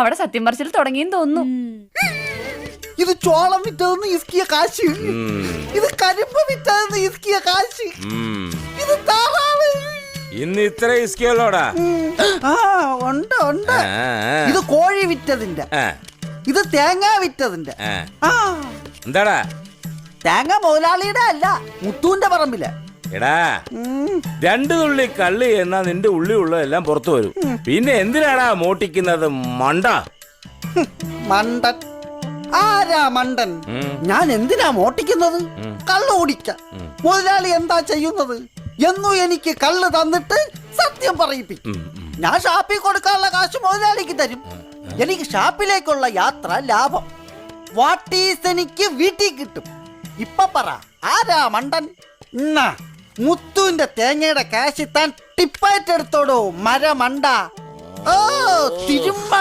അവിടെ സത്യം പറച്ചിൽ തുടങ്ങിയെന്ന് തോന്നുന്നു. ഇത് ചോളം വിറ്റതെന്ന് ഇസ്കിയ കാശ്, ഇത് കരിമ്പ് വിറ്റതെന്ന് ഇസ്കിയ കാശ്, ഇത് താറാവ്. ഇന്ന് ഇത്ര ഇസ്കിയല്ലോടാ? ഉണ്ട് ഉണ്ട്. ഇത് കോഴി വിറ്റതിന്റെ, ഇത് തേങ്ങ വിറ്റതിന്റെ. എന്താടാ? തേങ്ങ മുതലാളിയുടെ അല്ല, മുത്തൂന്റെ പറമ്പില്. എടാ, 2 തുള്ളി കള്ളി എന്നാ നിന്റെ ഉള്ളി ഉള്ളതെല്ലാം പുറത്തു വരും. പിന്നെ എന്തിനാടാ മോട്ടിക്കുന്നത് മണ്ട? മണ്ടൻ ആരാ മണ്ടൻ? ഞാൻ എന്തിനാ മോട്ടിക്കുന്നത്? കള്ള് കുടിക്ക. മുതലാളി എന്താ ചെയ്യുന്നത്? എന്നും എനിക്ക് കള്ള് തന്നിട്ട് സത്യം പറയിപ്പിക്കും. ഞാൻ ഷാപ്പിൽ കൊടുക്കാനുള്ള കാശ് മുതലാളിക്ക് തരും. എനിക്ക് ഷാപ്പിലേക്കുള്ള യാത്ര ലാഭം. വാട്ടീസ് എനിക്ക് വീട്ടിൽ കിട്ടും. ഇപ്പൊ പറ, ആരാ മണ്ടൻ? മുത്തുവിന്റെ തേങ്ങയുടെ കാശ് താൻ ടിപ്പായിട്ട് എടുത്തോടോ മരമണ്ട. ഓ തിരുമ്മ